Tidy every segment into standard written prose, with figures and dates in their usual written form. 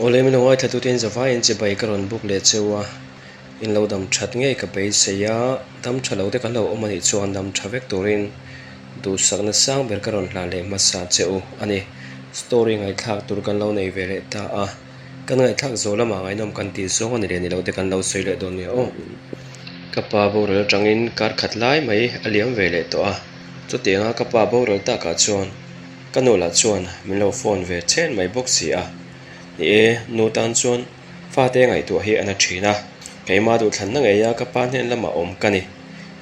ole min hoi thatu tin zawa in che bai karon buk le chewa in lo dam that nge ka pe seya dam thalo te kan lo omani chuan dam thavek turin du sakna sang ber karon hla le masa cheu ani story ngai thak tur kan lo nei vele ta a kan ngai thak zola ma ngai nom kan ti zong ani le ni lo te kan lo soile don ni o kapa bo re tangin kar khatlai mai aliam vele to a chu tenga kapa bo re ta ka chuan kanola chuan min lo phone ve chen mai box si a ni e no tan chuan fa te ngai tu hi ana thina keima du thlan na nge ya kapa nen lama om kani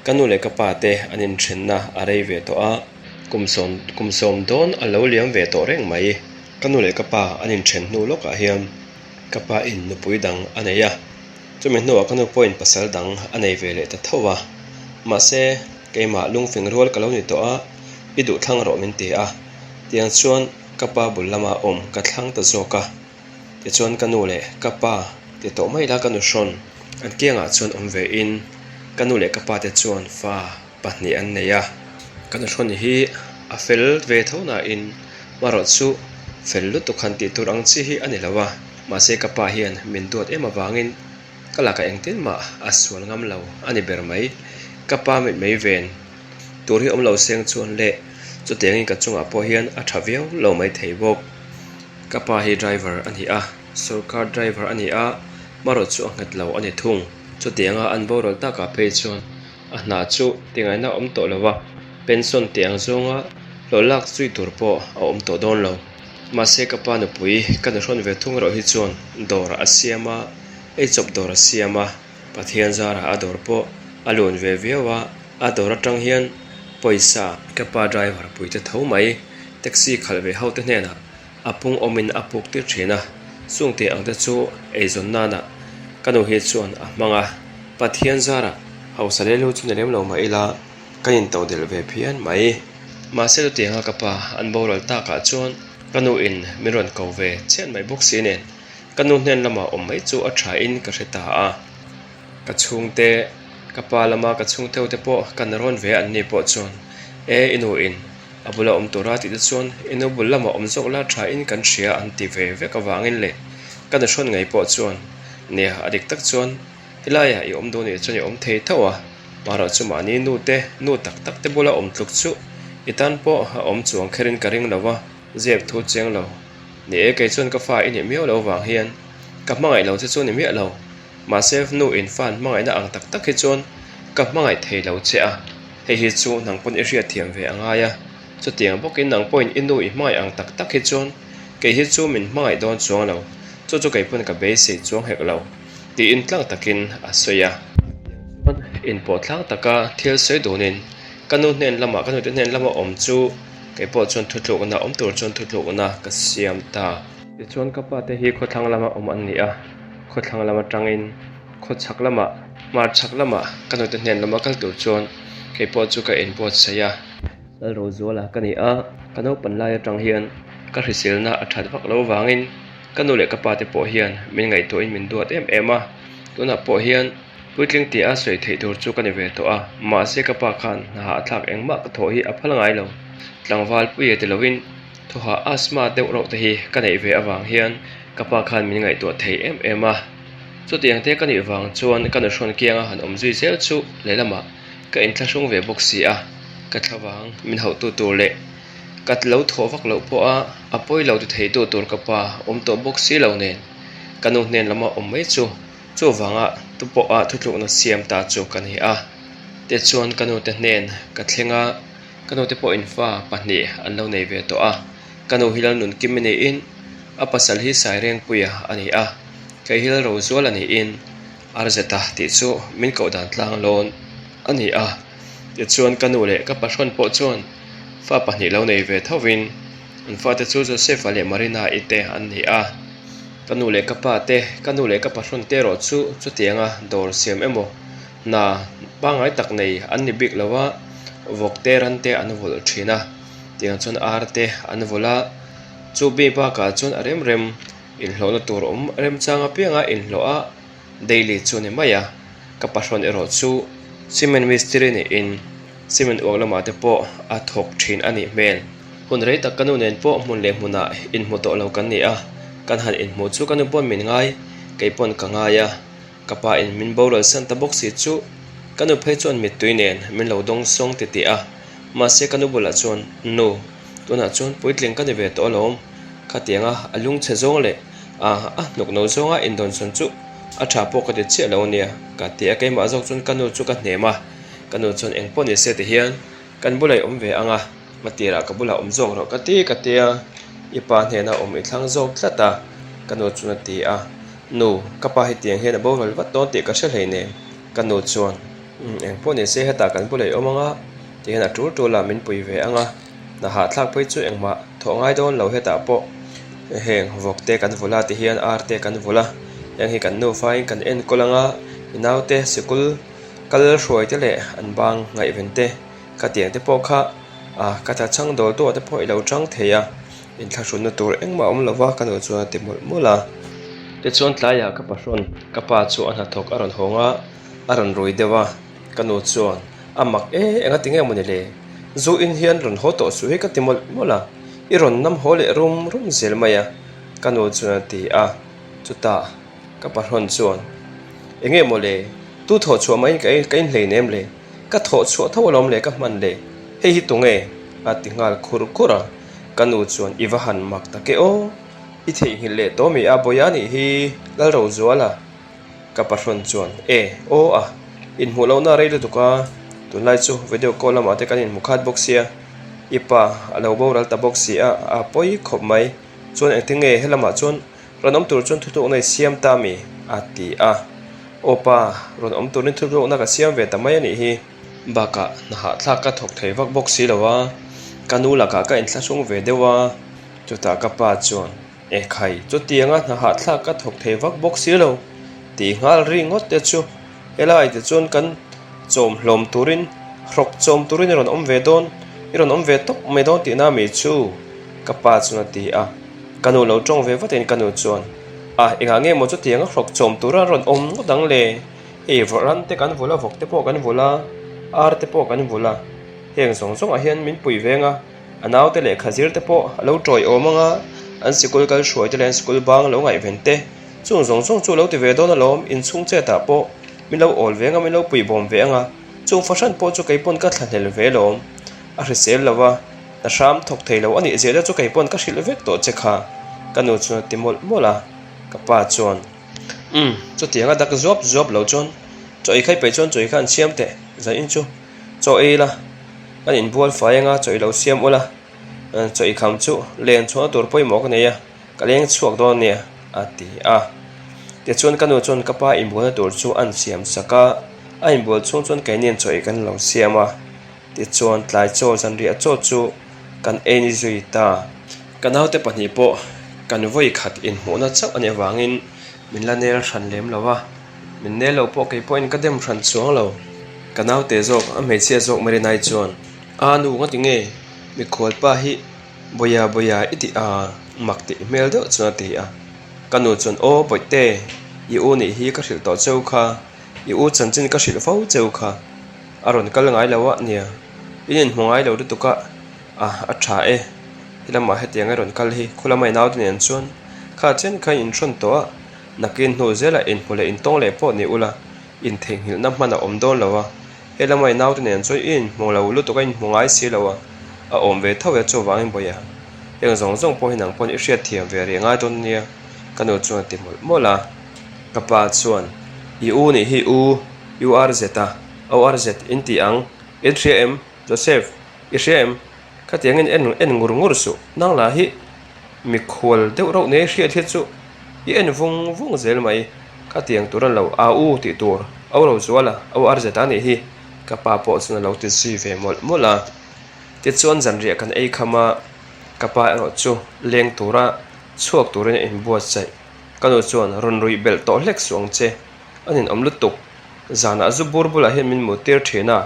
kanule kapa te anin thinna arei ve to a kumsom don alo liam ve to reng mai kanule kapa anin then nu loka hiam kapa in nu puidang aneya chumi no kanu point pasal dang anei vele ta thowa ma se keima lungfing rol kaloni to a idu thlang ro min te a tiang chuan kapa bulama om ka thlang ta zoka ti chuan kanule kapa ti to mai la kanu shon an kianga chuan om ve in kanule kapa te chuan fa pahni an neya kanu shon hi a fel ve thona in marot chu fel lu tu khan ti turang chi hi ani lawa ma se kapa hian min duat ema wangin kala ka engtin ma aswal ngam lo ani ber mai kapa mit mai ven tur hi om lo seng chuan le chu tengin ka chunga po hian a thaviau lo mai thei bok kapa hi driver ani a sarkar driver ani a maro chu angat lo ani thung chu tenga an borol ta ka pe chuan a hna chu tingai na om to lawa pension tiang zonga lo lak chui tur po a om to don lo ma se kapa nu pui kan ron ve thung ro hi chuan dor asiama ei chop dor asiama pathian zara a dor po alun ve vewa a dor atang hian poisa kapa driver pui te tho mai taxi khalve haute hna apung omin apuk ti thina sungte angte chu eizon nana kanu hi chuan a manga pathian zara hausale lu chu nerem lo mai la kanin to del ve phian mai ma se tu tenga kapa an borol ta ka chuan kanu in miron ko ve chen mai box inen kanu hnen lama om mai chu a tha in ka hreta a ka chungte kapa lama ka chungteu te po kan ron ve an ni po chuan e inu in abula om tora ti chuan inu bulama om zok la tha in kan thria an ti ve ve ka wangin le kan shon ngai po chuan ne adik tak chuan hilaya i om do ni chuan i om thei thawa mara chu mani nu te nu tak tak te bula om tluk chu itan po om chuang kherin karing lawa zep thu cheng lo ni e ke chuan ka fa in mi lo wang hian ka mangai lo chu ni mi lo ma sef nu in fan mangai na ang tak tak hi chuan ka mangai thei lo che a hei hi chu nang pon area thiam ve anga ya chu tiang bokin nang point inu i mai ang tak tak hi chuan ke hi chu min mangai don chuang lo chu kai pun ka be se chuang hek lo ti in tlang takin asoya in po thlang taka thil sei donin kanu hnen lama kanu te hnen lama om chu ke po chon thutluk na om tur chon thutluk na ka siam ta ti chon ka pa te hi kho thlang lama om an ni a kho thlang lama tangin kho chak lama mar chak lama kanu te hnen lama kal tur chon ke po chu ka in po saya al ro zola kani a kanu pan lai tang hian ka risil na athat vak lo wangin kanu le ka pa te po hian min ngai to in min duat em a tuna po hian puitling ti a soi thei tur chu kani ve to a ma se ka pa khan na ha thak engma ka tho hi a phalangai lo tlangwal pui te lovin tho ha asma te ro te hi kanei ve awang hian ka pa khan min ngai to thei em a chu tiang te kani wang chuan kan hron kianga han om zui zel chu lelama ka in thlashung ve boxi a ka thlawang min ho tu tur le kat lo tho vak lo po a apoi lo tu thei tu tur ka pa om to boxi lo nen kanu hnen lama om mai chu wanga tu po a thutluk na siam ta chu kan hi a te chuan kanu te hnen ka thlenga kanu te po in fa pahni an lo nei ve to a kanu hilal nun kimini in a pasal hi saireng puya ani a kai hil ro zual ani in arzeta ti chu min ko dan tlang lon ani a te chuan kanu le ka pashon po chuan fa pahni lo nei ve thawin an fa te chu Joseph ale Marina ite an ni a kanu le ka pashon te ro chu tianga dor siam emo na bangai tak nei an ni bik lawa vokte rante an vol thina tiang chon arte an vola chu be ba ka chon arem rem in hlo na tur om rem changa pianga in hlo a daily chu ni maya ka pashon ero chu cement mystery ni in cement oglama te po a thok thin ani mel hun rei tak kanu nen po mun le muna in moto lo kan ni a kan han in mu chu kan pon min ngai ke pon ka ngaya kapa in min bowler san ta box si chu kanu phei chon mi tuinen min lo dong song ti ti a ma se kanu bula chon no tuna chon poitling kan ve to lom khatianga alung che zong le a nok no zonga in don chon chu a tha po ka de che lo nia ka ti a ke ma zok chon kanu chu ka nema kanu chon eng pon se ti hian kan bulai om ve anga matira ka bula om zong ro ka ti ipa hena om I thlang zok thlata kanu chuna ti a no kapa hi tiang hena bowler wat don ti ka hre hlei kanu chuan eng pon se heta kan bulai omanga ti hena tur la min pui ve anga na ha thlak pui chu engma tho ngai don lo heta po heng vokte kan vula ti hian arte kan vula yang hi kan no fine kan en kolanga inaute sikul kal roi te le an bang ngai vente ka tiang te po kha ka ta chang dol to te po I lo chang theya in thla shun na tur engma om lova kan chu te mula te chon tlaya ka paron ka pa chu an thok aron honga aron roi dewa kanu chuan amak enga tinge moni le zu in hian ron ho to su he ka timol mola iron nam hole rum zel maya kanu chuan ti a chuta ka paron chuan enge mole tu tho chu mai kai hlei nem le ka tho chu thawlom le ka man le he hi tunge a tingal khur khura kanu chuan iwahan mak ta ke o I thei hi le to mi a boyani hi lal ro zuala ka paron chuan o a in mulo na rei lu ka tunlai chu video call ma te kan in mukhat box sia ipa alo boral ta box sia a poi khop mai chuan engtinge helama chuan ronom tur chuan thutu nei siam ta mi ati a opa ron om turin thutu na ka siam ve ta mai ani hi baka na ha thla ka thok thei vak box si lawa kanu la ka in thla sung ve dewa chuta ka pa chuan khai chu tianga na ha thla ka thok thei vak box si lo ti ngal ri ngot te chu elai te chuan kan chom hlom turin rok chom turin ron om ve don iron om ve tok me don ti na mi chu ka pa chuna ti a kanu lo tong ve vaten kanu chuan enga nge mo chu tianga rok chom tura ron om dang le voran te kan vula vok te po kan vula ar te po kan vula heng song song a hian min pui venga anaw te le khazir te po lo troi omanga an sikul kal shoi te len sikul bang lo ngai vente chung song song chu lo ti ve don alom in chung che ta po min lo ol venga min lo pui bom venga chung fashion po chu kaipon ka thlahel ve lom a resel lawa na sham thok thei lo ani zela chu kaipon ka hril vek to che kha kanu chu timol mola ka pa chuan chu tianga dak zop lo chon choi khai pe chon choi khan siam te za in chu cho e la kan in bual faenga choi lo siam ola choi kham chu len chho tur poi mok ne ya kaleng chuak don ne ati a te chuan kanu chon kapa in bual tur chu an siam saka a in bual chon kai nen choi kan lo siama te chuan tlai cho san ri a cho chu kan eni zui ta kanau te pani po kan voi khat in hmona chau ane wangin min la ner than lem lawa min ne lo po ke point ka dem than chuang lo kanau te zok a me che zok mari nai chuan nu nga tinge mi khol pa hi boya iti makti mel do chuna ti a kanu chon o boite I u ni hi ka hril to cheu kha I u chanchin ka hril fo cheu kha aron kal ngai lawa nia in hmongai lo du ka a tha hilama hetianga ron kal hi khulamai naw tin chuan kha chen kha in thron to nakin hnu zela in hmule in tong le po ni ula in theng hil na mana om don lawa helamai naw tin chu in hmong lo lu to ka in hmongai si lawa a om ve thawe chu wangin boya eng zong po hinang pon I hriat thiam ve ri ngai don nia kanu chuan ti mola kapa chuan I u ni hi u r z o r z in ti ang in 3m Joseph I 3m ka tiangin en ngur su nang la hi mi khol deuh ro ne hriat hi chu I en vung zel mai ka tiang turan lo u ti tur au lo zuala o r z ani hi ka pa po chuna lo ti si ve mola ti chuan zan ria kan ei khama kapa ro chu leng tura chuak turin in buat chai kanu chuan ron rui bel to hlek suang che anin omlutuk zana zu burbula he min mutir thina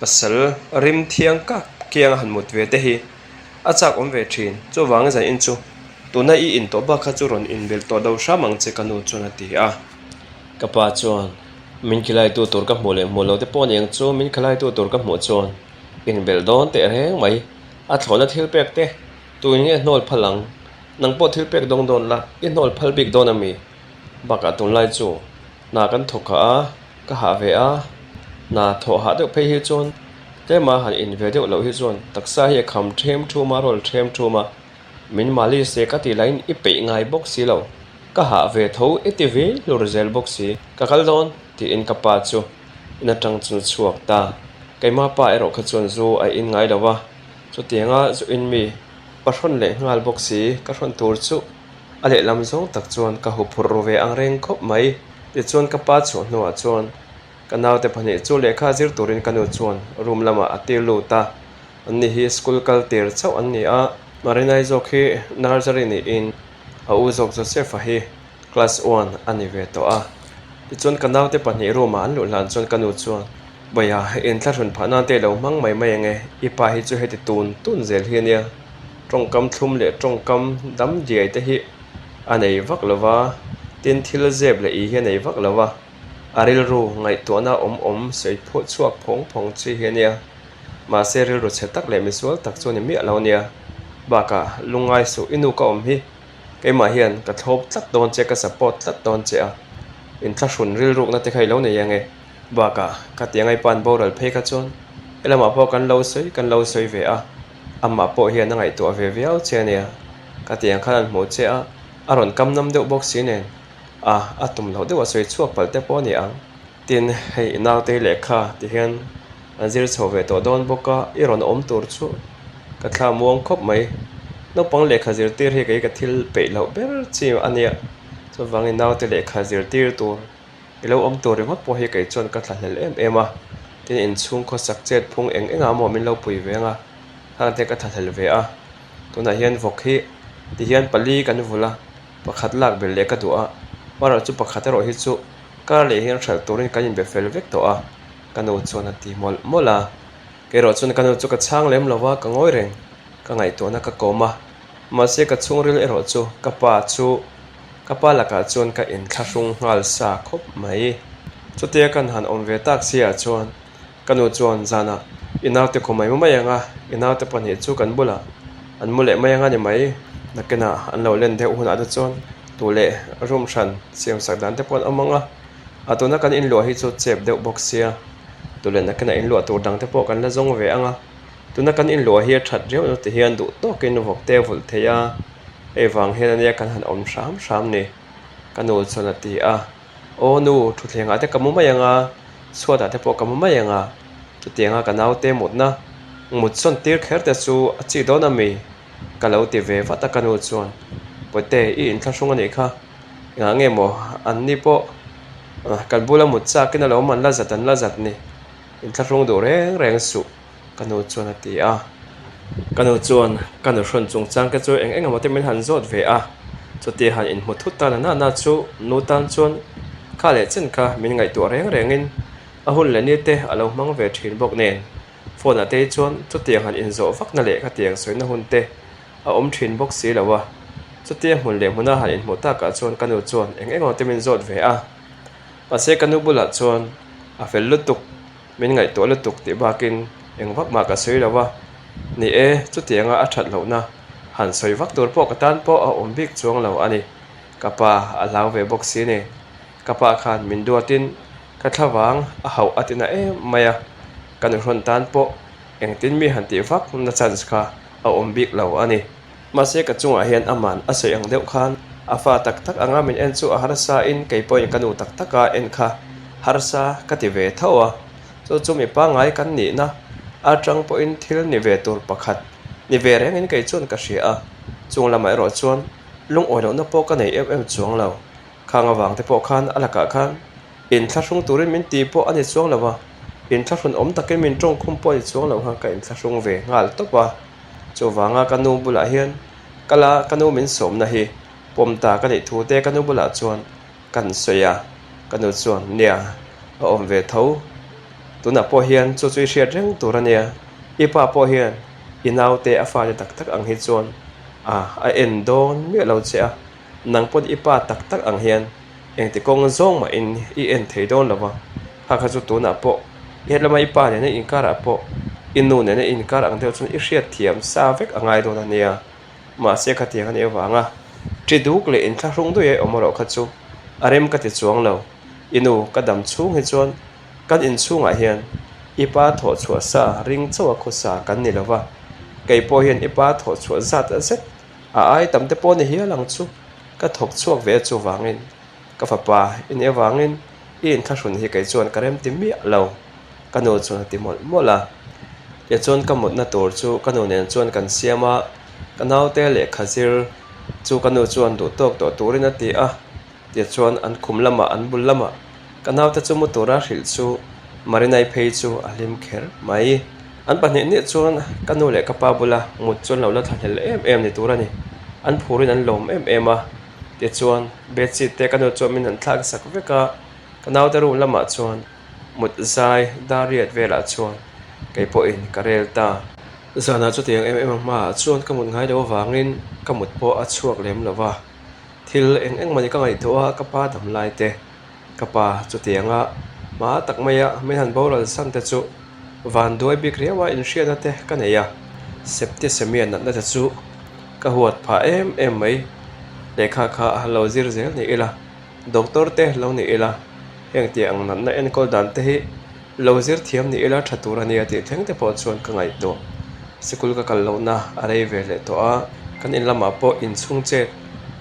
pasal rim thiang ka kiang han mut ve te hi achak om ve thin chu wang za in chu tuna I in to ba kha chu ron in bel to do shamang che kanu chuna ti a kapa chuan min khilai tu tur ka mole molo te pon yang chu min khalai tu tur ka mo chuan in bel don te reng mai a thlona thil pek te tuin nge hnol phalang nang po thil pek dong don la in hol phal bik don ami baka tun lai chu na kan thoka a ka ha ve a na tho ha de pe hi chon te ma han in ve de lo hi chon taksa hi kham them thu ma rol them thu ma min mali se ka ti line i pe ngai box si lo ka ha ve tho etv lo resel box si ka kal don ti in ka pa chu ina tang chu chuak ta keima pa ero kha chon zu ai in ngai lawa chu tianga zu in mi pathon le ngal box si ka thon tur chu ale lam zong tak chuan ka hu phur ro ve ang reng khop mai ti chuan ka pa chu no a chuan kanaw te phani chu lekha zir turin kanu chuan room lama atil lu ta anni hi school kal ter chau anni a marinai zokhi nursery ni in a u zok joseph hi class 1 ani ve to a ti chuan kanaw te phani room an lu lan chuan kanu chuan baya in thla thun phana te lo mang mai mai nge ipa hi chu heti tun zel hi nia trong kam thum le trong kam dam diai te hi anei vak lova tin thil zeb le i hi nei vak lova aril ru ngai to na om sei pho chuak phong chi hi nia ma seril ru chetak le misual tak chu ni mi alo nia baka lungai su inu ka hi keima hian ka thlop tlat don che ka support tlat don che a in thla hrun ril ruk na te khai lo nei yange baka ka tiangai pan boral phe ka chon elama po kan lo soi ve a amma po hian na ngai to ve viau che nia ka tiang khan mo che a aron kam nam deuh box si nen atum lo deuh a soi chuak pal te po ni ang tin hei naw te lekha ti hian anzir chho ve to don boka iron om tur chu ka thla muang khop mai no pang lekha zir tir hi ka thil pe lo ber chi ania so wangin naw te lekha zir tir tur ilo om tur ri po hi kai chon ka thla hlel em a tin in chung kho sak chet phung eng mo min lo pui venga hang te ka thla hlel ve a tuna hian vok hi ti hian pali kan vula pakhat lak bel le ka du a mara chu pakhat ro hi chu ka le hian thal turin kan in be fel vek to a kanu chuan a ti mola ke ro chun kanu chu ka chang lem lowa ka ngoi reng ka ngai to na ka koma ma se ka chungril ero chu ka pa chu ka pa la ka chuan ka in thlahung ngal sa khop mai chu te kan han om ve tak sia chuan kanu chuan zana inaw te khomai ma yanga inaw te pani chu kan bula an mule ma yanga ni mai nakena an lo len de hun adu chuan tule room than siam sak dan te pon amanga atuna kan in lo hi chu chep deuh box sia tule nakena in lo tur dang te po kan la zong ve anga tuna kan in lo hi that reu no te hian du to kin vok te vul theya ewang hen ania kan han om sham ni kanu chona ti a o nu thu thlenga te kamu ma yanga suada te po kamu ma yanga tu tianga kanaw te mutna mut son tir kher te chu achi dona mi kalau ti ve vata kanu chuan pote I in thlasung ani kha nga nge mo an ni po kan bula mut cha kin lo man la zat ni in thlasung do reng su kanu chuan ati a kanu chuan kanu hron chung chang ka chu eng amo te min han zot ve a chu ti han in mu thut ta na chu nu tan chuan kha le chen kha min ngai tu reng in a hun le ni te alo mang ve thin bok nen phone ate chuan chu ti han in zo vak na le kha tiang soi na hun te a om thin bok si lawa chu ti hun le huna han in mu ta ka chuan kanu chuan eng amo te min zot ve a pase kanu bula chuan a fel lutuk min ngai to lutuk ti bakin eng vak ma ka soi lawa ni chu tianga a that lo na han soi vak tur po ka tan po a om bik chuang lo ani kapa a law ve box si ne kapa khan min duatin ka thawang a hau atina maya kan hron tan po eng tin mi han ti vak na chance kha a om bik lo ani ma se ka chunga hian aman a sei ang deuh khan afa tak anga min en chu a harsa in kei point kanu taka en kha harsa ka ti ve thawa chu chumi pa ngai kan ni na atang po in thil ni ve tur pakhat ni ve reng in kei chun ka hria chung lamai ro chuan lung oi lo na po ka nei em chuang lo khanga wang te po khan alaka khan in thlasung turin min ti po ani chuang lawa in thlasung om takin min tong khum po ni chuang lo ha ka in thlasung ve ngal topa chu wanga kanu bula hian kala kanu min som na hi pomta ka nei thu te kanu bula chuan kan soya kanu chuan nia om ve tho tuna po hian chu chui hriat reng turania ipa po hian inaw te afa ni tak ang hi chuan a en don mi lo che a nang pot ipa tak ang hian eng ti kong zong ma in I en thei don lawa ha kha chu tuna po yelama ipa ne in kara po inu ne in kara ang deuh chun I hriat thiam sa vek angai don ania mà sẽ khát tiếng anh yêu vàng à chỉ đủ lệ in thắc rung đôi ở một khát chú arem cái tiếng chuang lâu inu cái đầm chung hết chuan cái in chung à hiền ipa thọ chua sa ring chawa khu sa kan ni lova cái po hiền ipa thọ chua zat a set ai tam te po ni hi lang chu ka thok chuak ve chu wangin ka fa pa in e wangin in thak hun hi kai chuan karem ti mi lo kanu chuan ti mol mola ye chuan ka mut na tur chu kanu nen chuan kan siama kanau te le khazir chu kanu chuan du tok to turin ati a ye chuan an khum lama an bul lama kanau te chu mu tura hril chu marinai phei chu alim kher mai an pahnih ni chuan kanu le kapa bula mut chuan lo la thanhel em ni turani an phurin an lom em a ti chuan bedsheet te kanu chu min an thlak sak veka kanau te ru lama chuan mut zai dariat vela chuan cái po in karel ta zana chu tiang em ma chuan kamut ngai lo wangin kamut po a chuak lem lova thil eng mani ka ngai thoa kapa dam lai te kapa chu tianga ma tak maya min han boral san te chu van doi bik rewa in shia te kaneya septi semian na te chu ka huat pha em mai lekha kha lo zir zel ni ila doctor te lo ni ila heng ti ang nan na en kol dan te hi lo zir thiam ni ila thatura ni ati theng te po chuan ka ngai to sikul ka kal lo na arei ve le to a kan in lama po in chung che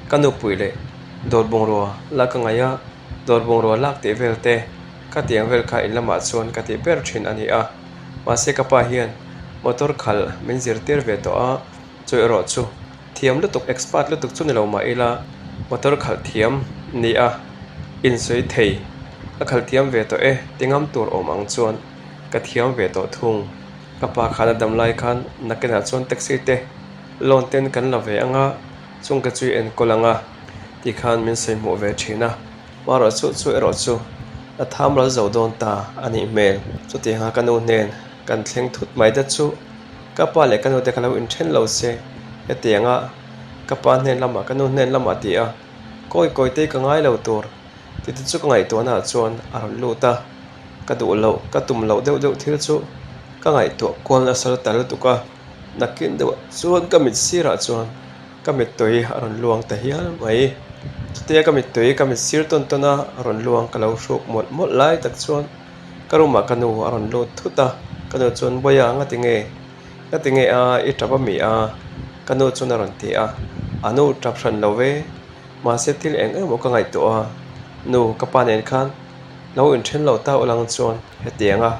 kanu puile dor bong ro la ka ngaya dor bong ro lak te vel te ka tiang vel kha in lama chuan ka ti ber thin ani a ma se ka pa hian motor khal min zir ter ve to a choi ro chu thiam lu tuk expert lu tuk chu ni lo ma ila motor khal thiam ni a in soi thei a khal thiam ve to e tingam tur om ang chuan ka thiam ve to thung ka pa khana dam lai khan nakena chuan taxi te lon ten kan la ve anga chung ka chui en kolanga ti khan min sei mo ve thina maro chu ero chu a tham ral zo don ta ani mel chu ti ha kanu nen kan thleng thut mai da chu ka pa le kanu te khalau in then lo se e tianga ka pa nen lama kanu nen lama ti a koi te ka ngai lo tur ti chu ka ngai to na chuan ar lu ta ka du lo ka tum lo deuh thil chu ka ngai to kol na sal tal tu ka nakin de chuan ka mit sira chuan ka mit toi aron luang ta hial mai te ka mit toi ka mit sir ton tona aron luang ka lo shuk mot lai tak chuan karuma kanu aron lo thuta kanu chuan boya nga tinge a i tapa mi a kanu chuan aron ti a anu tap ran lo ve ma se til eng mo ka ngai to a nu ka pa nen khan lo in then lo ta ulang chuan he tianga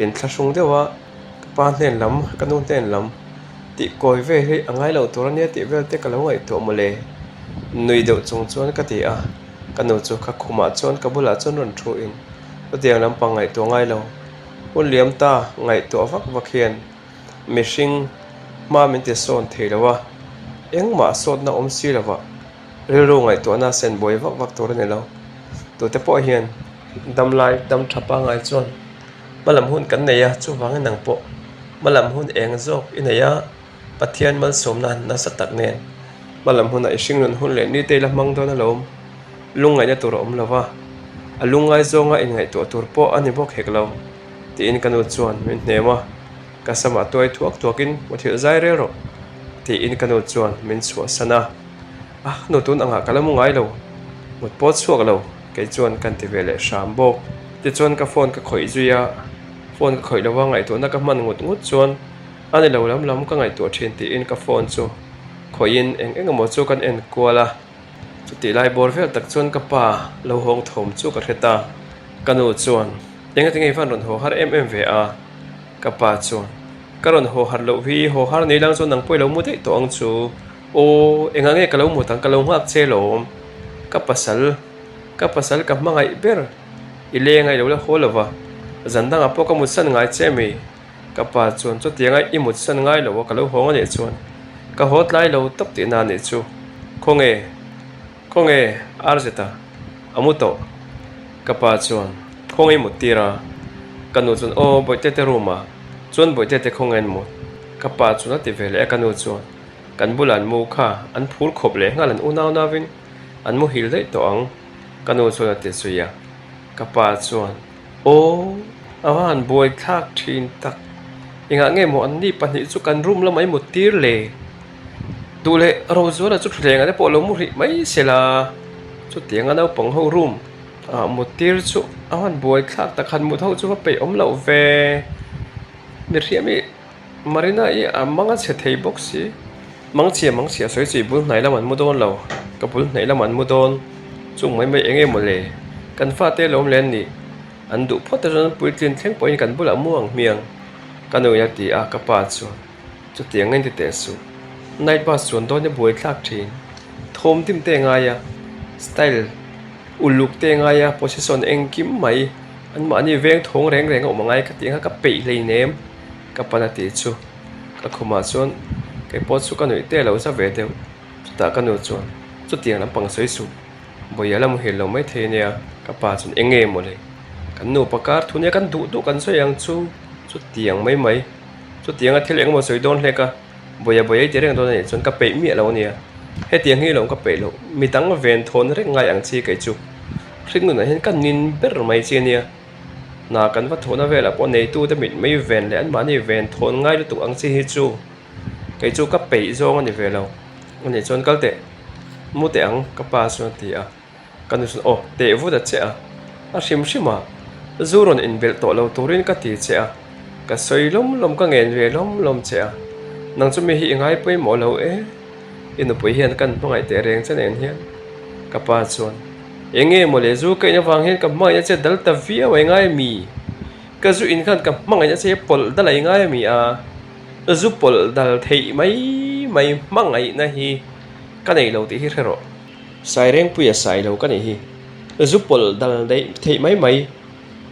in thlasung dewa ka pa nen lam kanu nen lam ti koi ve hi angai lo turania ti vel te kalo ngai to mole nui deuh chung chuan ka ti a kanu chu kha khuma chuan ka bula chuan ron thu in to tiang lam pangai to ngai lo un liam ta ngai to vak hian mishing ma min te son theilawa eng ma sot na om si lawa ro ngai to na sen boy vak to ne lo to te po hian dam lai dam thapa ngai chuan malam hun kan neya chu wang nang po malam hun eng zok ineya pathian mal somnan na satak nen malam hun a ishing nun hun le ni te la mang do na lom lungai na tur om lawa alungai zonga in ngai to tur po ani bok hek lo ti in kanu chuan min nema kasama toy thuakin mothil zai re ro ti in kanu chuan min chua sana no tun anga kalamu ngai lo mut pot chuak lo ke chuan kan ti vele shambo ti chuan ka phone ka khoi zuya phone ka khoi lawa ngai to na ka man ngut chuan ani lo lam ka ngai to thin ti in ka phone chu khoin eng mo chu kan en kuala chu ti lai bor vel tak chuan ka pa lo hong thom chu ka hreta kanu chuan tingai fan ron ho har ve a ka pa chuan karon ho har lo hi ho har nei lang chuan nang poi lo mu dei to ang chu o engange ka lo mu tang ka lo ngak che lo ka pasal ka mangai ber ile ngai lo la holawa zandang apo ka musan ngai che mi ka pa chuan chu tiangai i mut san ngai lo ka lo hong ani chuan ka hot lai lo tap ti na ni chu khonge arzeta amuto ka pa chuan khonge mutira kanu chuan o boite te ruma chuan boite te khongen mu ka pa chuan ti vele kanu chuan kan bulan mu kha an phul khop le ngal an unaw na vin an mu hil dei to ang kanu chuan ti suya ka pa chuan o awan boy thak thin tak inga nge mo an ni pani chu kan room la mai mu tir le tu le ro zo la chu thleng ane polo mu ri mai sela chu tiang ana pang ho room a mu tir chu awan boy thak ta khan mu tho chu pe om lo ve mi riami marina i amanga che thei box si mangchia soi chi bul nai la man mu don lo ka bul nai la man mu don chung mai mai enge mo le kan fa te lom len ni an du phot ron pui tin thleng point kan bula muang miang kanu ya ti a ka pa chu tiang ngai ti te su nai pa suan don ne boy thak thin thom tim te nga ya style uluk te nga ya position engkim mai an ma ni veng thong reng o mangai ka tiang ka pe le nem ka panati chu ka khuma chuan cái pot su kanu te lo sa ve deu ta kanu chuan chu tiang lam pang soi su boya lam hil lo mai the nia ka pa chun enge mo le kan nu pakar thunia kan du kan so yang chu tiang mai chu tiang a thil eng mo soi don hle ka boya te reng don ne chun ka pe mi lo nia he tiang hi lo ka pe lo mi tang ven thon rek ngai ang chi kai chu ring nu na hen kan nin ber mai chi nia na kan va thona vela po nei tu te mit mai ven le an ma ni ven thon ngai lu tu ang chi hi chu cái chú cấp bảy zo anh về lâu anh ấy chọn cái tệ mua tệ ăn cấp ba số thì à cái này ô tệ vô đất chứ à sim mà dù rồi in về tổ lâu tổ lên cái thì chứ cái xoay lom cái nghề về lom chứ năng cho mình hiện ngay bây mỏ lâu ấy in nó bây hiện cần bằng ngày tệ riêng cho nên hiện cấp ba số anh nghe một lẽ dù cái nhà vàng hiện cấp mấy nhà sẽ đal tập vía vậy ngay mi cái dù in khăn cấp mấy nhà sẽ bol đal lại ngay mi à zupol dal thei mai mangai na hi ka nei lo ti hi rero sai reng puya sai lo ka nei hi zupol dal dei thei mai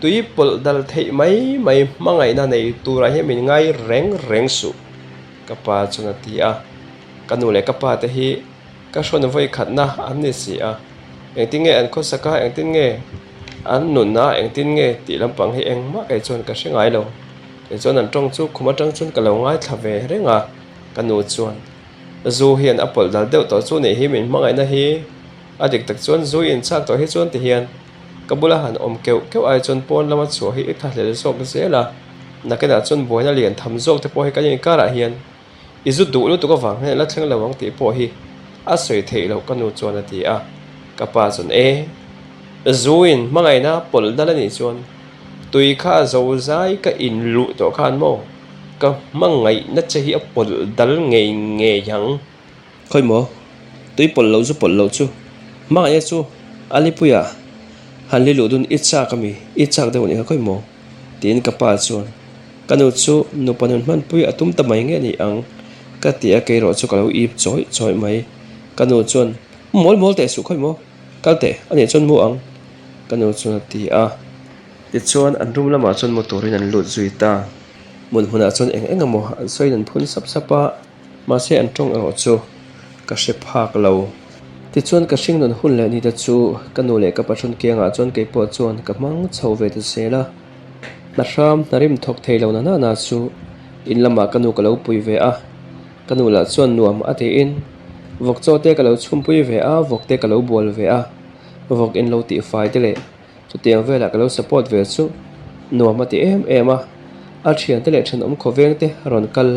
tui pol dal thei mai mangai na nei tura he min ngai reng su ka pa chuna ti a kanu le ka pa te hi ka shon voi khat na an ni si a eng tinge an kho saka eng tinge an nun na eng tinge ti lampang hi eng ma kai chon ka hrengai lo cho nên trong chú không trong chun cái lâu ngay thà về đấy ngà cái nụ chuan dù hiện apple dal đeo tổ chú này hi mình mang na hi adik tak chuan dù in chắc tổ hi chuan thì hiện cái bula han kêu ai chuan pon lama chu hi thà le sok se la na cái nào chuan boy na liền tham zok te po hi cái gì cả ra hiện izu du lu tu ka wang he la thleng lawang ti po hi a soi thei lo cái nụ chuan a ti a ka pa chuan dù in mang na pol dal ni chuan tùy khá dấu dai ka in lụ tổ khan mo ka mang ngày nát chơi hi apol dal nghề yang khơi mo tùy pol lâu chu mang ngày chu alipuya han li lu dun itcha kami itcha de ni khơi mo tin ka pa chuan kanu chu nu panun man pui atum tamai nge ni ang ka tia ke ro chu ka lo ip choi mai kanu chuan mol te su khơi mo kal te ani chuan mu ang kanu chuan ti a ti chuan an room lama chuan motorin an lut zui ta mun huna chuan eng amo an soi nan phun sapa ma se an tong ero chu ka she phak lo ti chuan ka hring non hun le ni ta chu kanu le ka pathun kianga chuan ke po chuan ka mang chho ve tu se la na ram narim thok thei lo na chu in lama kanu ka lo pui ve a kanu la chuan nuam a te in vok cho te ka lo chhum pui ve a vok te ka lo bol ve a vok in lo ti fai te le chu tiang vela ka lo support ve chu nuam ati em a thian te le than om khoveng te ron kal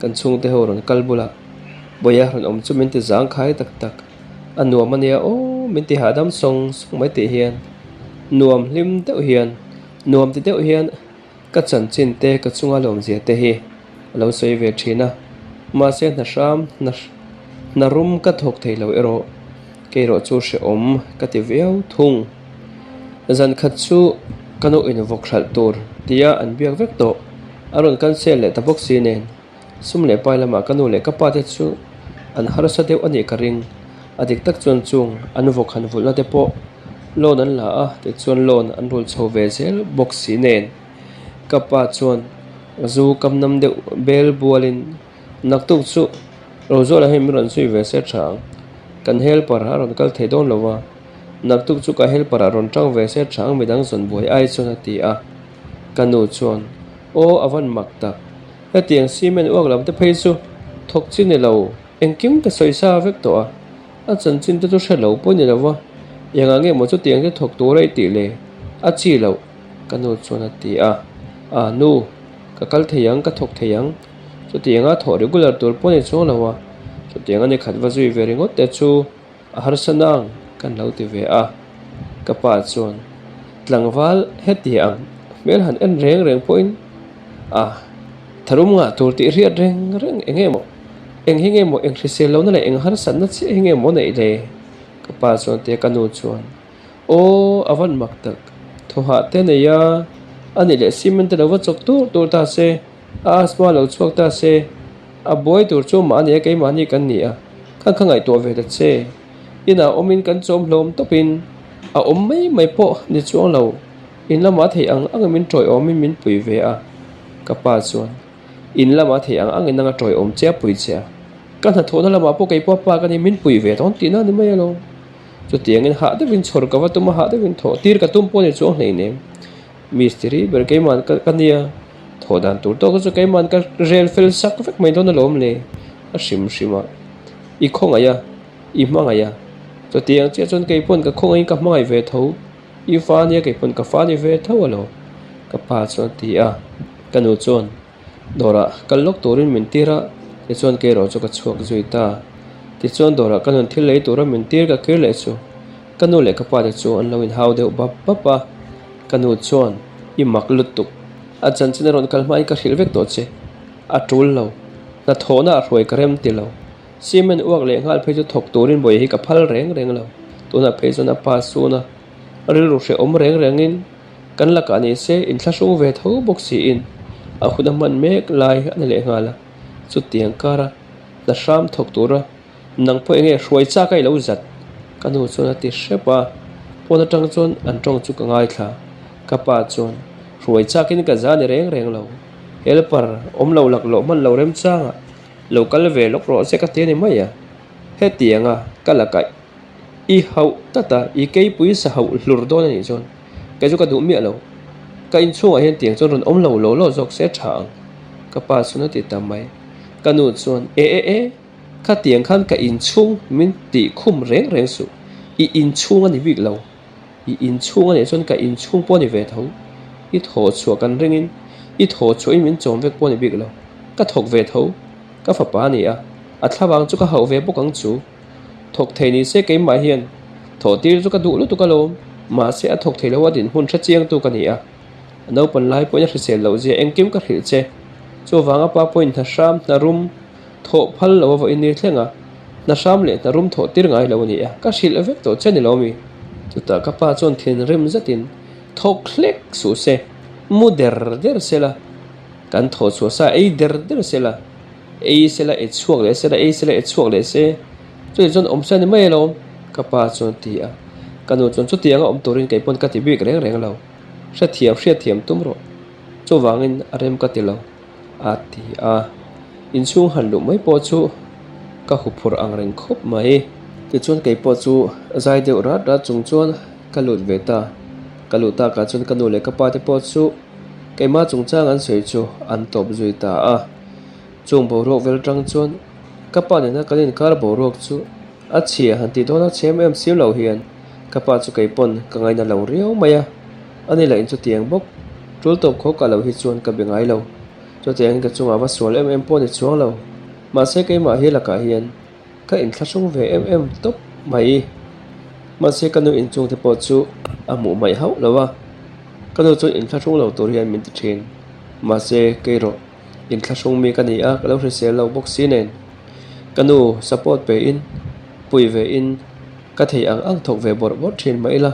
kan chung te ho ron kal bula boya ron om chu min te zang khai tak anuam ania o min ti hadam song mai te hian nuam lim te hian nuam te hian ka chan chin te ka chunga lom zia te hi lo soi ve thina ma se na ram na rum ka thok thei lo ero ke ro chu she om ka ti veu thung zan khat chu kanu in vok khal tur tia an biak vek to aron kan sel le tabok sinen sum le pailama kanu le kapa te chu an harsa deu ani karing adik tak chuan chung an vok han vulna te po lon an la a te chuan lon an rul chho ve zel box sinen kapa chuan zu kam nam deuh bel bualin naktuk chu rozo la hem ron sui ve se thang kan hel par haron kal thei don lowa naktuk chu ka hel par ron tang ve se thang midang zon boi ai chuna ti a kanu chuan o avan makta he tiang simen uak lam te phei chu thok chin ne lo engkim te soisa vek to a chan chin te chu shelo po ni lawa yanga nge mo chu tiang te thok tu rei ti le a chi lo kanu chuan ti a nu ka kal theyang ka thok theyang chu tianga tho regular tur po ni chu lawa chu tiang ani khat wa zui ve ringot te chu a har sanang kan lo ti ve a ka pa chuan tlangwal hetiang mel han en reng point a tharum nga tur ti riat reng engemo eng hingemo eng hrisel lo na le eng har san na chi hingemo nei le ka pa chuan te kanu chuan o avan maktak thoha te ne ya ani le cement lo wa chok tur ta se asma lo chok ta se a boy tur chu ma ne ke ma ni kan ni a khangai to ve da che ina omin kan chom hlom topin a om mai po ni chuang lo in lama thei ang min troi om min pui ve a ka pa chuan in lama thei ang in nga troi om che pui che kan ha thona lama po kai pa kan min pui ve ton ti na ni mai lo chu tiang in ha de win chhor ka wa tum ha de win tho tir ka tum po ni chuang nei ne mistri ber ke man ka nia thodan tur to chu ke man ka rel fel sak vek mai don lom le a shima i khong aya i mang aya cho tiang che chon ke pon ka khong ai ka mai ve tho i fa ni ke pon ka fa ni ve tho lo ka pa chon ti a kanu chon dora kal lok turin min tira che chon ke ro chu ka chuak zui ta ti chon dora kanun thil lei tura min tir ka kir le chu kanu le ka pa de chu an lo in hau de pa kanu chon i mak lutuk a chan chen ron kal mai ka hil vek to che a tul lo na thona roi ka rem ti lo cement uak le ngal phe chu thok turin boi hi ka phal reng lo tuna phe chu na pa su na ril ru she om reng in kan la ka ni se in thla sung ve tho bok si in a khuna man mek lai an le ngala chu tiang kara la sham thok tura nang pho enge roi cha kai lo zat kanu chu na ti shepa pona tang chon an tong chu ka ngai thla ka pa chon roi cha kin ka za ni reng lo helper om lo lak lo man lo rem changa local ve lok ro se ka te ni mai a he tianga kala kai i hau tata i kei pui sa hau hlur don ni chon ka ju ka du mi lo ka in chu a hen tiang chon ron om lo jok se thang ka pa suna ti tamai kanu chon e kha tiang khan ka in chung min ti khum reng su i in chung ani bik lo i in chung ani chon ka in chung po ni ve tho i tho chu kan ringin i tho chu i min chom vek po ni bik lo ka thok ve tho ka fa pa ni a thlawang chu ka hau ve bokang chu thok thei ni se ke ma hian tho tir chu ka du lu tu ka lo ma se a thok thei lo wa din hun tha chiang tu ka ni a no pan lai po nya hrisel lo je engkim ka hril che chu wanga pa point tha sham na rum tho phal lo wa in ni thlenga na sham le na rum tho tir ngai lo ni a ka hril vek to chen ni lo mi chu ta ka pa chon thin rim zatin thok khlek su se mu der sela kan tho chu sa ei der sela ei sela e chuak le sela ei sela e chuak le se chu chon om sa ni mai lo ka pa chon ti a kanu chon chu tianga om turin ke pon ka ti bik reng lo hria thiam tum ro chu wangin arem ka ti lo a ti a in chung han lu mai po chu ka hu phur ang reng khop mai ti chon ke po chu zai de ra chung chon ka lut ve ta ka lu ta ka chon kanu le ka pa te po chu ke ma chung chang an sei chu an top zui ta a chung bo ro vel tang chon ka pa ne na kalin kar bo rok chu a chia han ti dona chem em sim lo hian ka pa chu ke pon ka ngai na lo riau maya ani la in chu tiang bok tul top kho ka lo hi chuan ka bengai lo chu tiang ka chunga wa sol em pon ni chuang lo ma se ke ma hi la ka hian ka in thla sung ve em top mai ma se ka nu in chung te po chu a mu mai hau lawa ka nu chu in thla sung lo tur hian min ti thin ma se ke ro in thla sung mi ka ni a ka lo hrisel lo bok si nen kanu support pe in pui ve in ka thei ang thok ve bor thin mai la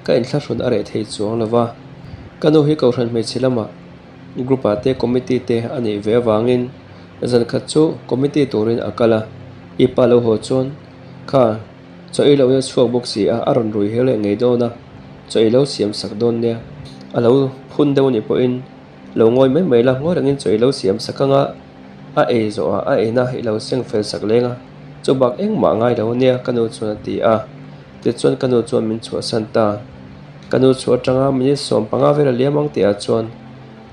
ka in thla hrun are thei chuang lawa kanu hi ko hran me chilama group ate committee te ani ve wangin zan kha chu committee turin akala ipa lo ho chon kha choi lo ya chuak bok si a aron rui hele ngei do na choi lo siam sak don ne alo phun deu ni po in lo ngoi mai la ngoi rangin choi lo siam sakanga a e zo a e na hi lo seng fel sak lenga chu bak eng ma ngai lo ne kanu chuna ti a ti chon kanu chon min chu santa kanu chu tanga mi som panga vela liamang ti a chon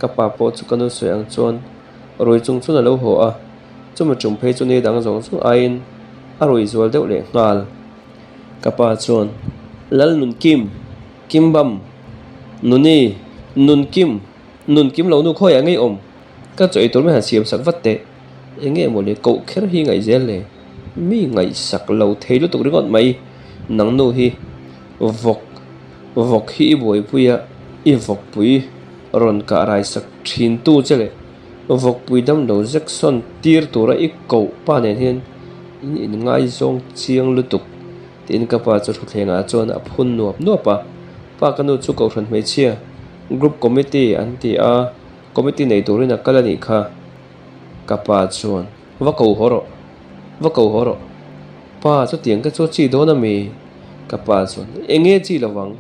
ka pa po chu kanu soyang chon roi chung chuna lo ho a chuma chung phei chu ni dang zong chu ain a roi zual deuh le ngal ka pa chon lal nun kim bam nuni nun kim lo nu khoi angei om ka choi tur me han siam sak wat te enge mo le ko kher hi ngai zel le mi ngai sak lo theilu tuk ringot mai nang nu hi vok hi boi puya I vok pui ron ka rai sak thin tu chele vok pui dam lo Jackson tir tura I ko pa nen hian in ngai zong chiang lutuk tin ka pa chu thlenga chon a phun nuap pa kanu chu ko thran mai chia group committee an ti a committee nei turin a kalani kha ka pa chuan va ko horo pa chu tiang ka chu chi do na mi ka pa chuan enge chi lawang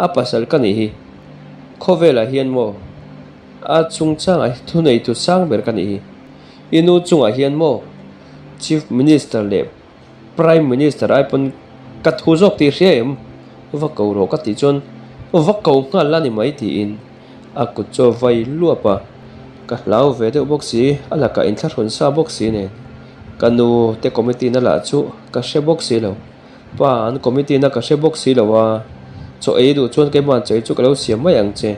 a pasal ka ni hi khovela hian mo a chung chang a thu nei tu sang ber ka ni hi inu chung a hian mo chief minister le prime minister ai pon ka thu jok ti hriam va ko ro ka ti chon va ko nga la ni mai ti in a ku cho vai luapa ka hlau ve de boxi ala ka in thlar hun sa boxi ne kanu te committee na la chu ka she boxi lo pa an committee na ka she boxi lo wa cho ei du chon ke man chei chu ka lo siam mai ang che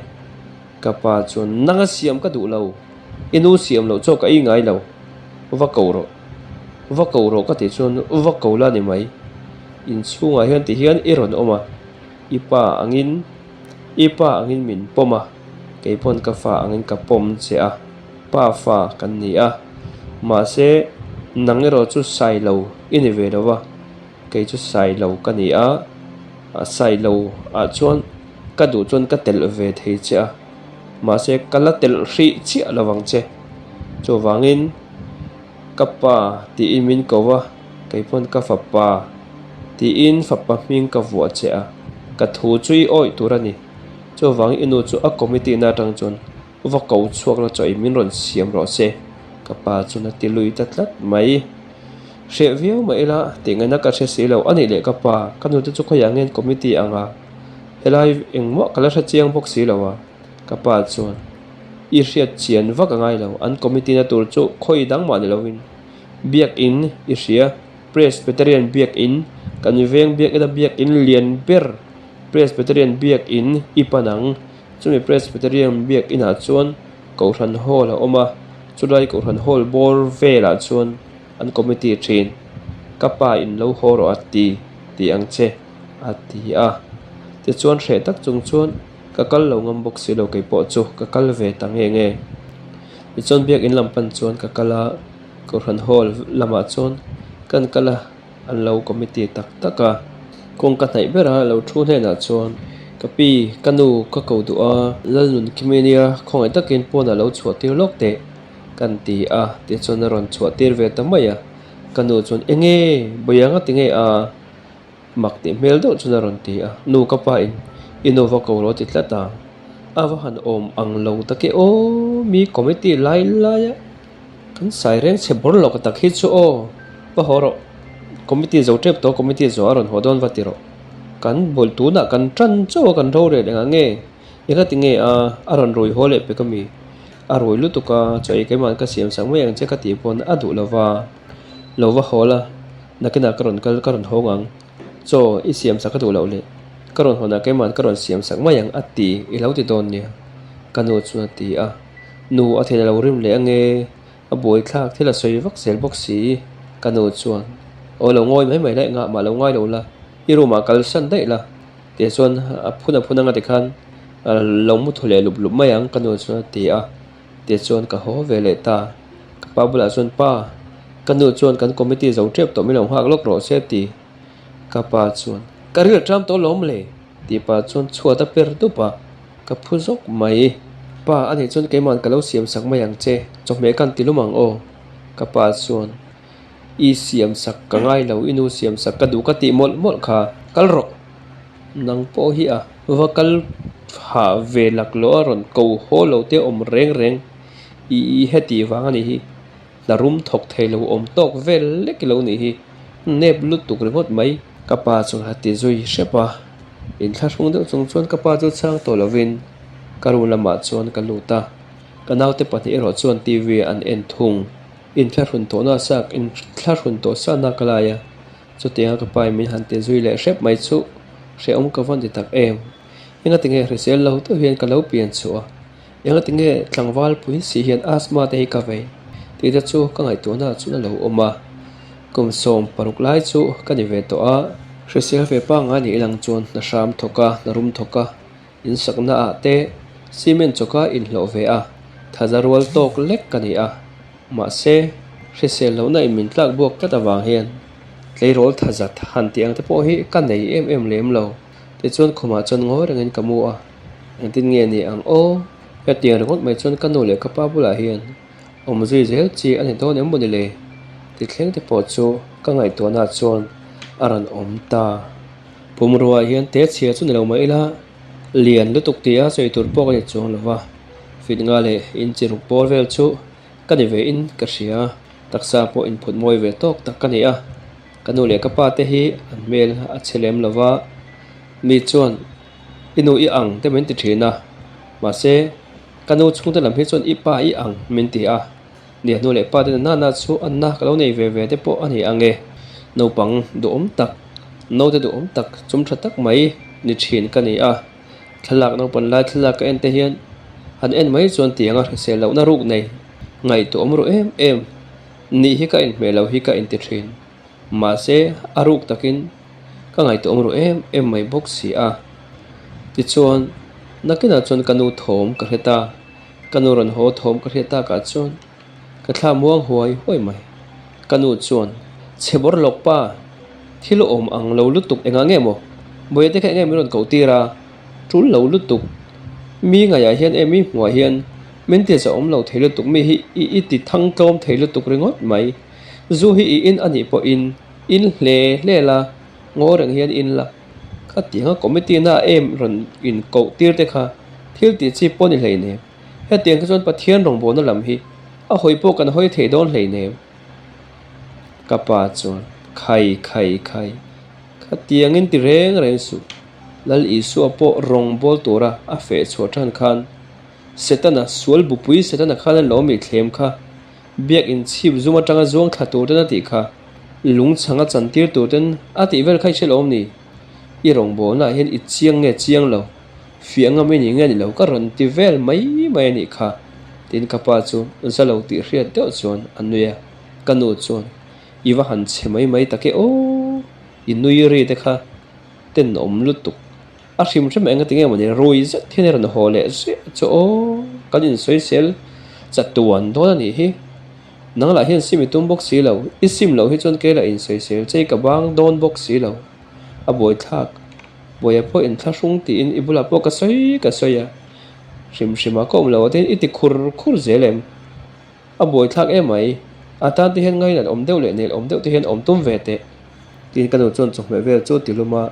ka pa chon nanga siam ka du lo inu siam lo cho ka I ngai lo va ko ro ka ti chon va ko la ni mai in chunga hian ti hian iron oma ipa angin min poma keipon ka fa angin ka pom che a pa fa kan ni a ma se nangero chu sai lo ini ve lawa ke chu sai lo ka ni a sai lo a chuan ka du chuan ka tel ve thei che a ma se kala tel hri chi alawang che chu wangin kapa ti in min kowa keipon ka fa pa ti in fa pa ming ka vua che a ka thu chui oi turani cho wang inu chu a committee na tang chon va ko chuak la choi min ron siam ro se ka pa chuna ti lui tatlat mai hre viau mai la tingana ka hre si lo ani le ka pa kanu chu khoyangen committee anga helai engmo kala hra chiang bok si lawa ka pa chuan I hriat chian va ka ngai lo an committee na tur chu khoi dang ma ni lovin biak in I hria presbyterian biak in kan veng biak ida biak in lian ber presbyterian biak in ipanang chumi presbyterian biak in a chuan ko ran hall a oma chulai ko ran hall bor vela chuan an committee thin kapa in lo horo ati ti ang che ati a ti chuan hre tak chung chuan ka kal lo ngam bok si lo kai po chu ka kal ve tang nge ti chuan biak in lampan chuan ka kala ko ran hall lama chuan kan kala an lo committee tak taka kung ka nai bera lo thu ne na chuan kapi kanu ka ko du a lalun kimenia khong ai takin pona lo chhuat tir lok te kan ti a ti chuan ron chhuat tir ve tamaya kanu chuan enge boyanga tinge a makti mel do chuna ron ti a nu ka pa in inova ko ro ti tlata awa han om ang lo take o mi committee lai ya kan sai reng che bor lo ka tak hi chu o pa horo committee zo trep to committee zo aron hodon watiro kan bol tu na kan tran cho kan ro re lenga nge ira tinge a aron roi hole pe kami a roi lu tuka choi ke man ka siam sang me ang che ka ti pon adu lova hola nakina karon hongang cho I siam sa ka du lo le karon hona ke man karon siam sang mayang ati I lo ti don nia kanu chu ti a nu a thela lo rim le ange a boi thak thela soi vak sel boxi kanu chuan o lo ngoi mai le nga ma lo ngai lo la iru ma kal san dai la te chuan a phuna nga te khan lo mu thole lup mayang kanu chuan ti a te chuan ka ho ve le ta ka pa bula chuan pa kanu chuan kan committee zo trep to mi lo hak lok ro se ti ka pa chuan karil tram to lom le ti pa chuan chhuata per tu pa ka phuzok mai pa ani chuan ke man ka lo siam sak mayang che chome kan ti lumang o ka pa chuan I siam sak ka ngai lo inu siam sak ka du ka ti mol kha kalro nang po hi a vakal ha ve lak lo ron ko ho lo te om reng I heti wang ani hi la rum thok thei lo om tok vel le ki lo ni hi nep lut tuk ringot mai ka pa chung hati zui shepa in thla hung de chung chuan ka pa chu chang to lovin karu lama chuan ka luta kanaw te pati ro chuan TV an en thung in thla hun to na sak in thla hun to sa na kalaya chu te ka pai min han te zui le shep mai chu she om ka van de tak em inga tinge resel lo to hian ka lo pian chu a inga tinge tlangwal pui si hian asma te ka ve ti da chu ka ngai to na chu na lo oma kum som paruk lai chu kani ve to a hrisel ve pa nga ni ilang chuan na ram thoka na rum thoka in sakna a te cement choka in hlo ve a thazarual tok lek kani a ma se hrisel lo na in min tlak buak ka tawang hian tleirol thazat han tiang te po hi ka nei em lem lo te chuan khoma chon ngo rengin kamu a ang tin nge ni ang o ya tiang rengot mai chuan kanu le kapa bula hian omzui zel chi ani to nem boni le ti thleng te po chu ka ngai to na chuan aran om ta pumruwa hian te chhia chu ni lo mai la lian lutuk tia soi tur pok ani chuang lova fit nga le in chiruk por vel chu kani ve in ka hria taksa po in phut moi ve tok tak kani a kanu le kapa te hi an mel a chelem lova mi chuan inu i ang te men ti thina ma se kanu chung te lam hi chuan i pa i ang min ti a nia nu le pa te na na chu an na ka lo nei ve ve te po ani ange no pang do om tak no te do om tak chum tha tak mai ni thin kani a thalak no pan lai thalak ka en te hian han en mai chuan tianga se lo na ruk nei ngai to om ro em ni hi ka in me lo hi ka in ti thin ma se aruk takin ka ngai to om ro em mai bok si a ti chuan nakina chuan kanu thom ka heta kanu ron ho thom ka heta ka chuan ka thla muang huai hoi mai kanu chuan chebor lok pa thilo om ang lo lutuk enga nge mo boy te ka nge mi ron ko tira tul lo lutuk mi nga ya hian emi ngwa hian men te sa om lo thelo tuk mi hi i ti thang tom thelo tuk ringot mai zu hi in ani po in le la ngoreng hian in la ka tinga committee na em ron in ko tir te kha thil ti chi poni leine he tiang ka chon pathian rong bo na lam hi a hoi po kan hoi the don leine ka pa chon khai kha tiang in ti reng su lal i su apo rong bol tora a fe chothan khan setana sual bupui setana khan lo mi thlem kha biak in chhip zuma tanga zong tha tur na ti kha lung changa chantir tur ten a ti vel khai chelom ni i rong bo na hian i chiang lo fianga me ni nge ni lo ka ron ti vel mai ni kha tin ka pa chu zalo ti hriat deuh chuan anuya kanu chuan iwa han che mai take o inui ri te kha ten om lutuk a hrim threm enga tinge mani roi za thene ran hole se cho o kanin soisel chatuan do ni hi nangla hian simi tum box si lo isim lo hi chon ke la in soisel chei ka bang don box si lo a boi thak boya po in thla hrung ti in ibula po ka soya hrimhima kom lo ten iti khur zelem a boi thak e mai atan ti hen ngai la om deuh le nel om deuh ti hen om tum ve te tin kanu chon chok me vel chu tiluma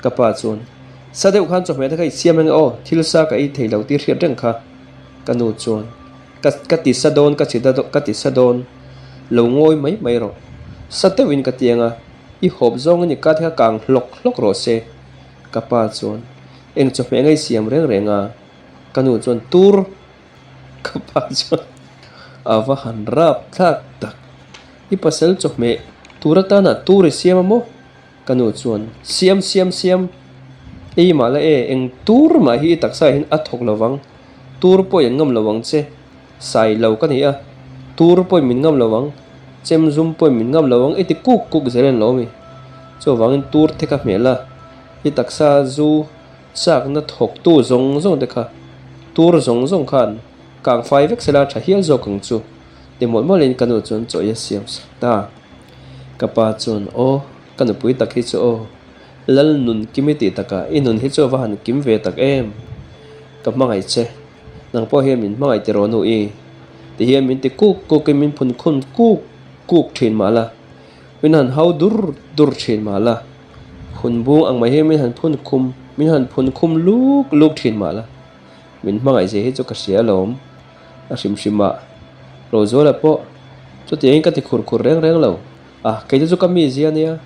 kapa chon sadeu khan chok me ta kai siam ang o thilsa ka i theilo ti hriat reng kha kanu chon ka ti sadon ka ti sadon lo ngoi mai ro satewin ka tianga i hop zong ni ka thia kang hlok ro se kapa chon eng chok me ngai siam renga kanu chon tur kapa chon awa han rap thak tak i pasal chok me turata na tur siam mo kanu chuan siam ei mala eng tur ma hi taksa hin athok lawang tur po yang ngam lawang che sai lo ka ni a tur po min ngam lawang chem zum po min ngam lawang eti kuk zelen lo mi cho wang tur the ka mela hi taksa zu sak na thok tu zong de kha tur zong khan kang fai vek sela tha hial zo kang chu te mol in kanu chon cho ya siam ta kapa chon o kanu pui tak hi cho o lal nun kimiti taka inun hi cho wahan kim ve tak em ka mangai che nang po hian min mangai te ro nu i ti hian min te kuk min phun khun kuk thin mala min han hau dur thin mala hun bu ang mai he min han phun khum luk thin mala min mangai je hi cho ka sia lom a shima ro zo la po cho ti ka ti khur reng lo a ke chu kami zia nia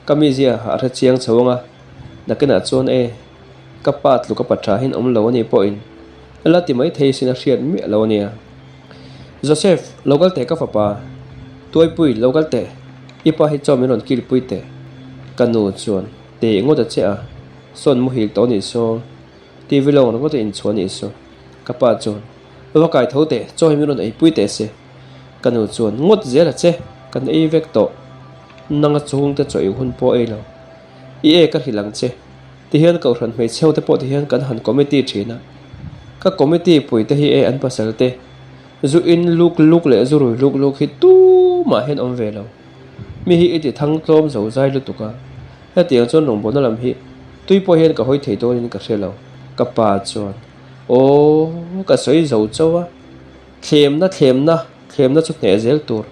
kami zia a ra chiang chawanga nakena chon e kapat lu ka patha hin om lo ni po in la ti mai thei sin a hriat mi lo nia Joseph local te ka fapa toy pui local te ipa hi chaw meron kil pui te kanu chuan te ngo da che a son mu hil to ni so tv lo ngo te in chuan ni so kapa chuan lo kai thote chaw meron ei pui te se kanu chuan ngot zela che kan ei vek to nanga chung te choi hun po e lo I e ka hilang che ti hian ka ran mei cheu te po ti hian kan han committee thina ka committee pui te hi e an pasal te zu in luk le zu rui luk hi tu ma hen om ve lo mi hi iti thang tlom zo zai lu tuka he tiang chon rong bon lam hi tui po hian ka hoi thei to in ka hrelo ka pa chuan o ka soi zo chowa thlem na chu hne zel tur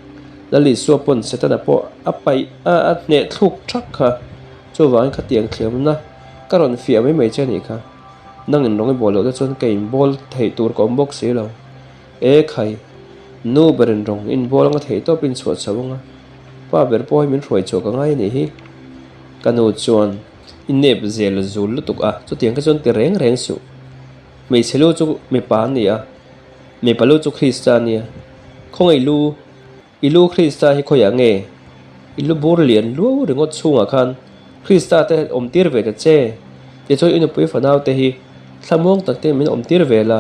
lali suapon setana po apai a hne thluk thak kha chu wang kha tiang thlem na karon fia mai chani kha nangin rongi bolo da chon kein bol thei tur kom box si lo e khai nu berin rong in bol nga thei to pin chhuat sawanga pa ber poi min roi chok ngai ni hi kanu chuan in nep zel zul lutuk a chu tiang ka chon ti reng su mei chelu chu me pa ni a me palu chu Christiania khongai ilu Christa hi khoya nge ilu bor lian lu ringot chunga khan Christa te omtir ve te che te choi inu pui fanau te hi thamong takte min omtir vela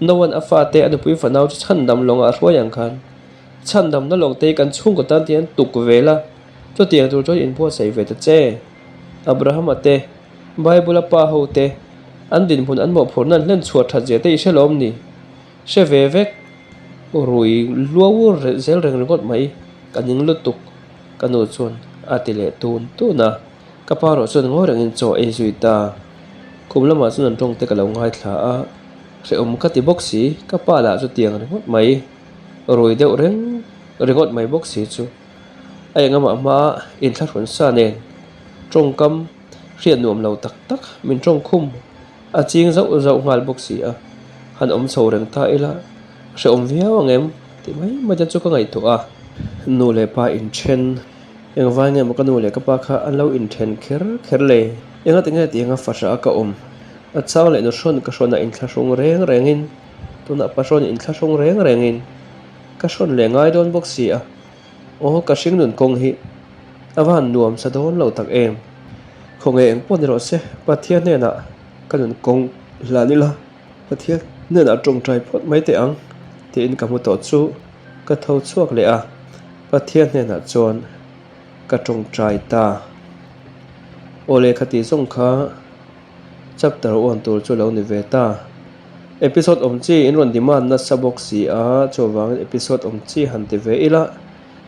no one afa te anu pui fanau chu chandam longa arhoyang khan chandam na long te kan chung ko tan tian tuk vela chu tiang tur choi in po sei ve te che Abraham ate Bible pa ho te an din phun an mo phornan len chuat tha je te ishelom ni she ve vek rui luau zel reng got mai kaning lutuk kanu chon atile tun tu na kaparo chon ngorang in cho e suita kumlama chun tong te kalo ngai thla a se kati boxi kapala chu tiang ringot mai roi deuh ringot mai boxi chu ai ngama ma in thla ron sa nen tong kam rian nuam lo tak min tong khum a ching zau ngal boxi a han so reng ta ila se viaw angem ti mai ma jan chu ka ngai to a nu le pa in chen eng vai nge mo ka nu le ka pa kha an lo in chen kher le enga tinga ti nga fa sha ka a chaw le no shon ka shona in thla rong reng in tuna pa shon in thla rong reng in ka shon le ngai don boxi a o ka sing nun kong hi awan nuam sa don lo tak em khonge eng pon ro se pathian ne na kanun kong la ni la pathian ne na tong trai phot mai te ang ti in ka mu to chu ka tho chuak le a pathian ne na chon ka tong trai ta ole khati song kha chapter 1 tur chu lo ni ve ta episode chi in ron demand na sabok si a chowang episode chi han ti ve ila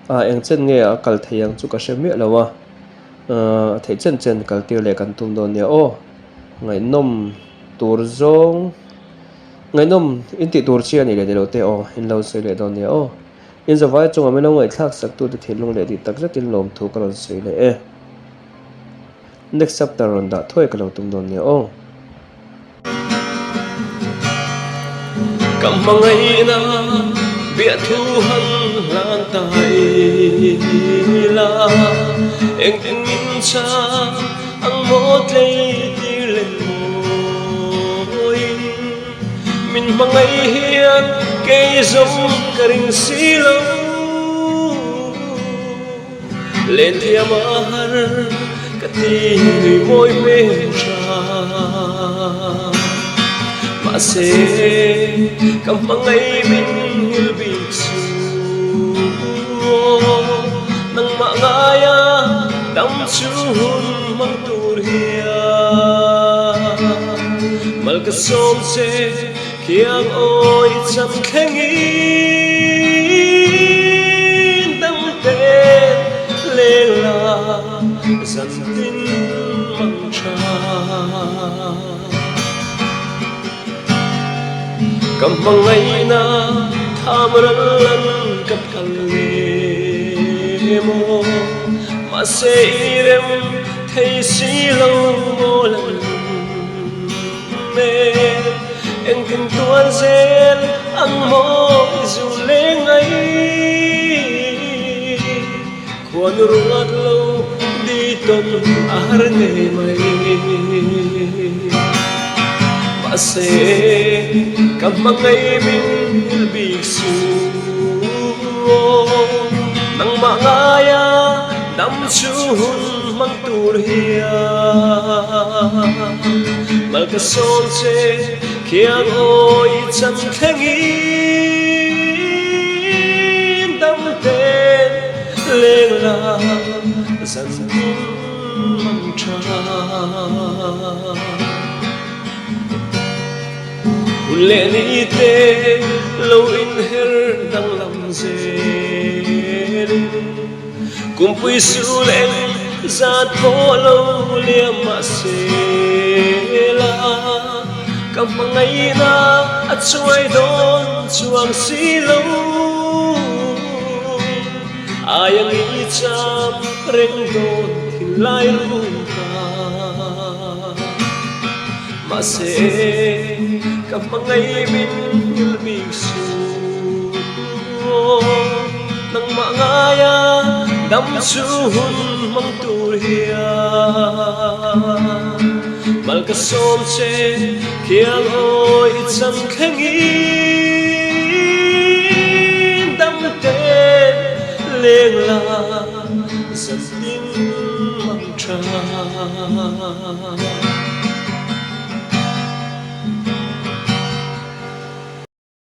a eng chen nge a kal theyang chu ka shemi lawa thei chen kal tir le kan tum don ne o ngai nom tur zong ngai nom in ti tur chi ani le de lo te o in lo se le don ne o in za vai chunga melo ngai thak sak tu te thilung le di tak zatin lom thu karon se le e next chapter ron da thoi ka lo tum don ne o cầm mangai na bia thu hân lan tai la em tin min cha ang mot lei ti le môi min mangai hian ke zong karing silo lên thia mahar kati môi me cha se kam mangai min hil bi su nang ma ngaya dam chu hun mang tur hia mal ka som se kiang oi cham khengi dam te le la zan tin mang cha cầm mangai na thamran kap kalle mo ma se irem thei si lo mo lan me en kin tuan zel ang mo zu le ngai khuan ruat lo di ton ar ngai mai se kam mangai min bi su nang mangaya dam chu hun mang tur hia mal ka sol se kiang oi chan khengi dam te leng la dần tin mong cha lệ ni tê lâu in her đang làm gì cùng vui su lên ra thô lâu liêm mà xê la cầm bằng ngày na at chuối đón chuang xí lâu ai ang icham reng đón hin lai lung ta mà xê cầm bằng ngày min il big su nang mangaya đam su hun mang tu hia mal ka som che kiang oi cham khangi đam te leng la zan tin mang cha